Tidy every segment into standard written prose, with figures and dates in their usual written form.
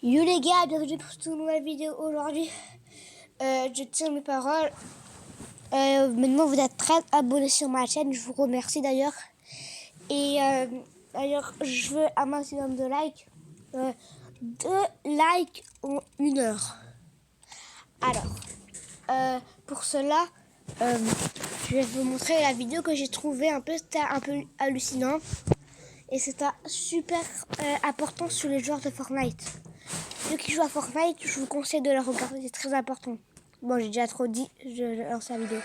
Yo les gars, bienvenue pour cette nouvelle vidéo aujourd'hui. Je tiens mes paroles. Maintenant vous êtes 13 abonnés sur ma chaîne, je vous remercie d'ailleurs. Et d'ailleurs je veux un maximum de likes. 2 likes en 1 heure. Alors, pour cela, je vais vous montrer la vidéo que j'ai trouvée c'était un peu hallucinant. Et c'était super important sur les joueurs de Fortnite. Ceux qui jouent à Fortnite, je vous conseille de le regarder, c'est très important. Bon, j'ai déjà trop dit, je lance la vidéo.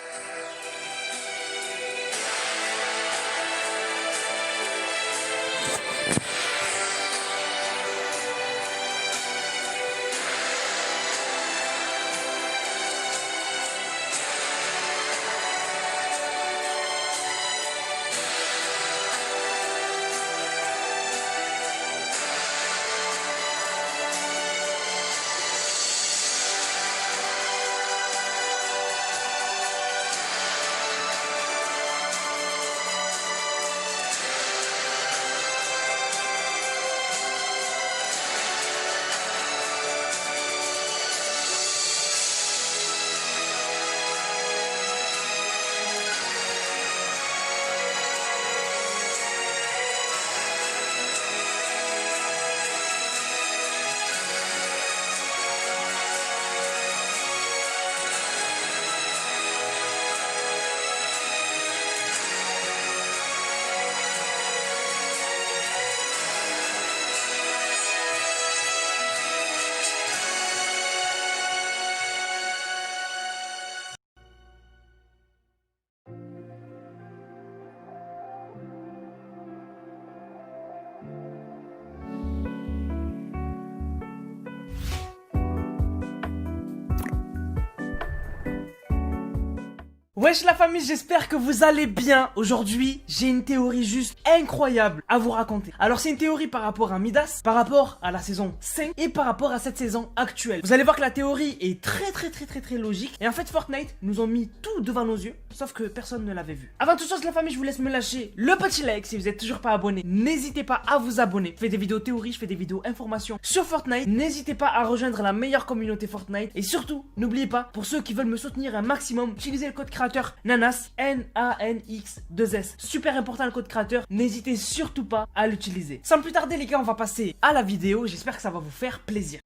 Wesh la famille, j'espère que vous allez bien. Aujourd'hui, j'ai une théorie juste incroyable à vous raconter. Alors c'est une théorie par rapport à Midas, par rapport à la saison 5 et par rapport à cette saison actuelle. Vous allez voir que la théorie est très logique. Et en fait Fortnite nous ont mis tout devant nos yeux, sauf que personne ne l'avait vu. Avant toute chose la famille, je vous laisse me lâcher le petit like si vous n'êtes toujours pas abonné. N'hésitez pas à vous abonner. Je fais des vidéos théories, je fais des vidéos informations sur Fortnite. N'hésitez pas à rejoindre la meilleure communauté Fortnite. Et surtout, n'oubliez pas, pour ceux qui veulent me soutenir un maximum, utilisez le code créateur Nanas, N-A-N-X-2-S. Super important le code créateur, n'hésitez surtout pas à l'utiliser. Sans plus tarder les gars, on va passer à la vidéo, j'espère que ça va vous faire plaisir.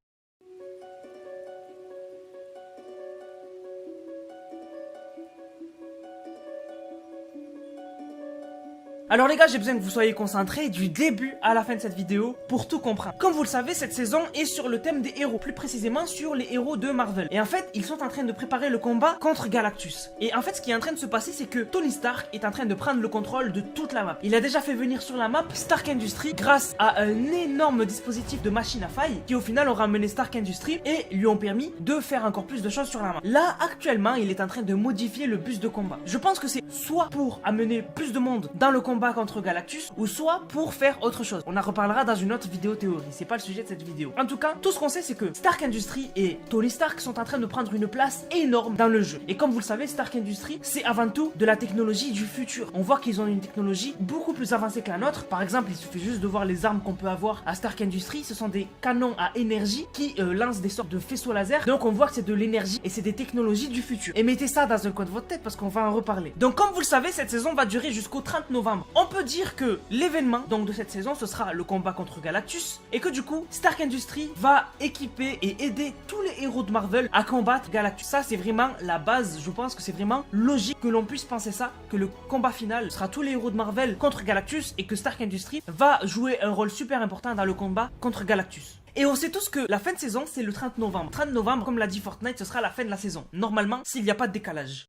Alors les gars, j'ai besoin que vous soyez concentrés du début à la fin de cette vidéo pour tout comprendre. Comme vous le savez, cette saison est sur le thème des héros, plus précisément sur les héros de Marvel. Et en fait, ils sont en train de préparer le combat contre Galactus. Et en fait, ce qui est en train de se passer, c'est que Tony Stark est en train de prendre le contrôle de toute la map. Il a déjà fait venir sur la map Stark Industries grâce à un énorme dispositif de machine à faille qui au final ont ramené Stark Industries et lui ont permis de faire encore plus de choses sur la map. Là, actuellement, il est en train de modifier le bus de combat. Je pense que c'est soit pour amener plus de monde dans le combat contre Galactus ou soit pour faire autre chose. On en reparlera dans une autre vidéo théorie, c'est pas le sujet de cette vidéo. En tout cas, tout ce qu'on sait c'est que Stark Industries et Tony Stark sont en train de prendre une place énorme dans le jeu. Et comme vous le savez, Stark Industries c'est avant tout de la technologie du futur. On voit qu'ils ont une technologie beaucoup plus avancée que la nôtre. Par exemple, il suffit juste de voir les armes qu'on peut avoir à Stark Industries. Ce sont des canons à énergie qui lancent des sortes de faisceaux laser. Donc on voit que c'est de l'énergie et c'est des technologies du futur. Et mettez ça dans un coin de votre tête parce qu'on va en reparler. Donc comme vous le savez, cette saison va durer jusqu'au 30 novembre. On peut dire que l'événement donc de cette saison ce sera le combat contre Galactus et que du coup Stark Industries va équiper et aider tous les héros de Marvel à combattre Galactus. Ça c'est vraiment la base, je pense que c'est vraiment logique que l'on puisse penser ça, que le combat final sera tous les héros de Marvel contre Galactus et que Stark Industries va jouer un rôle super important dans le combat contre Galactus. Et on sait tous que la fin de saison c'est le 30 novembre. 30 novembre, comme l'a dit Fortnite, ce sera la fin de la saison. Normalement, s'il n'y a pas de décalage.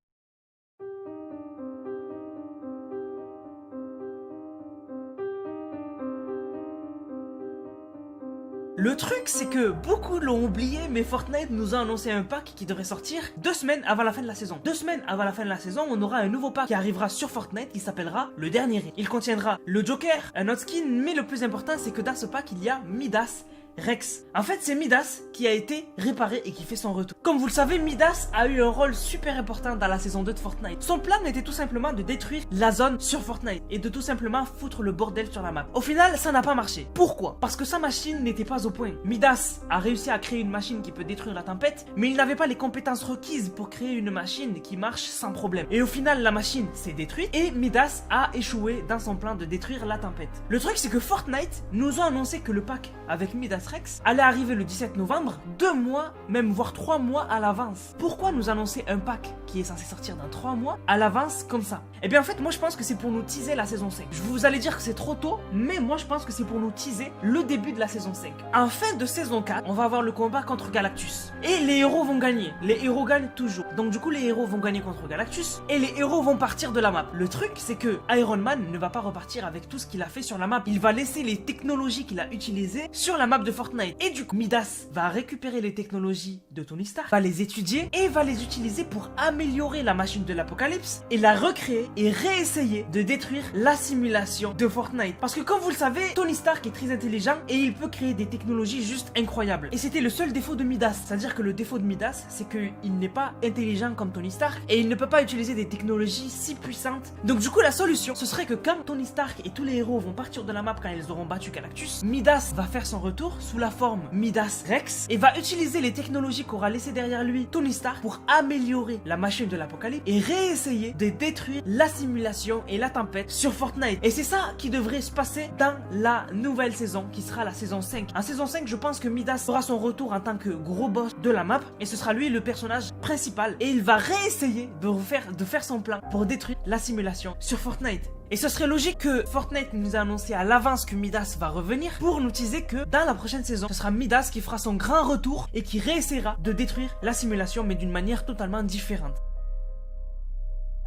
Le truc c'est que beaucoup l'ont oublié, mais Fortnite nous a annoncé un pack qui devrait sortir 2 semaines avant la fin de la saison. 2 semaines avant la fin de la saison, on aura un nouveau pack qui arrivera sur Fortnite qui s'appellera le dernier. Il contiendra le Joker, un autre skin, mais le plus important c'est que dans ce pack il y a Midas Rex. En fait, c'est Midas qui a été réparé et qui fait son retour. Comme vous le savez, Midas a eu un rôle super important dans la saison 2 de Fortnite. Son plan était tout simplement de détruire la zone sur Fortnite et de tout simplement foutre le bordel sur la map. Au final, ça n'a pas marché. Pourquoi? Parce que sa machine n'était pas au point. Midas a réussi à créer une machine qui peut détruire la tempête, mais il n'avait pas les compétences requises pour créer une machine qui marche sans problème. Et au final, la machine s'est détruite et Midas a échoué dans son plan de détruire la tempête. Le truc, c'est que Fortnite nous a annoncé que le pack avec Midas Rex allait arriver le 17 novembre, 2 mois, même voire 3 mois à l'avance. Pourquoi nous annoncer un pack qui est censé sortir dans 3 mois à l'avance comme ça? Eh bien en fait, moi je pense que c'est pour nous teaser la saison 5. Vous allez dire que c'est trop tôt, mais moi je pense que c'est pour nous teaser le début de la saison 5. En fin de saison 4, on va avoir le combat contre Galactus. Et les héros vont gagner. Les héros gagnent toujours. Donc du coup, les héros vont gagner contre Galactus et les héros vont partir de la map. Le truc, c'est que Iron Man ne va pas repartir avec tout ce qu'il a fait sur la map. Il va laisser les technologies qu'il a utilisées sur la map de Fortnite. Et du coup, Midas va récupérer les technologies de Tony Stark, va les étudier et va les utiliser pour améliorer la machine de l'apocalypse et la recréer et réessayer de détruire la simulation de Fortnite. Parce que comme vous le savez, Tony Stark est très intelligent et il peut créer des technologies juste incroyables. Et c'était le seul défaut de Midas. C'est-à-dire que le défaut de Midas, c'est qu'il n'est pas intelligent comme Tony Stark et il ne peut pas utiliser des technologies si puissantes. Donc du coup, la solution, ce serait que quand Tony Stark et tous les héros vont partir de la map quand ils auront battu Galactus, Midas va faire son retour sous la forme Midas Rex et va utiliser les technologies qu'aura laissé derrière lui Tony Stark pour améliorer la machine de l'apocalypse et réessayer de détruire la simulation et la tempête sur Fortnite. Et c'est ça qui devrait se passer dans la nouvelle saison qui sera la saison 5. En saison 5, je pense que Midas fera son retour en tant que gros boss de la map et ce sera lui le personnage principal et il va réessayer de faire son plan pour détruire la simulation sur Fortnite. Et ce serait logique que Fortnite nous a annoncé à l'avance que Midas va revenir pour nous teaser que dans la prochaine saison, ce sera Midas qui fera son grand retour et qui réessayera de détruire la simulation mais d'une manière totalement différente.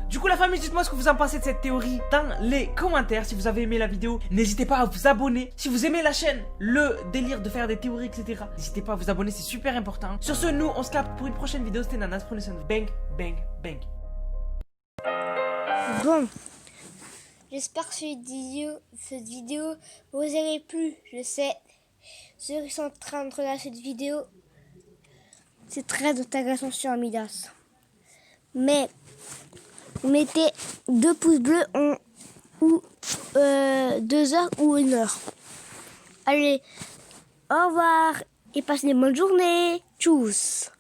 Du coup la famille, dites-moi ce que vous en pensez de cette théorie dans les commentaires. Si vous avez aimé la vidéo, n'hésitez pas à vous abonner. Si vous aimez la chaîne, le délire de faire des théories, etc., n'hésitez pas à vous abonner, c'est super important. Sur ce, nous, on se capte pour une prochaine vidéo. C'était Nanas, prenez soin de vous. Bang, bang, bang. Bon, j'espère que cette vidéo vous aurait plu. Je sais, ceux qui sont en train de regarder cette vidéo, c'est très intéressant sur Midas. Mais vous mettez 2 pouces bleus ou 2 heures ou 1 heure. Allez, au revoir et passez une bonne journée. Tchuss.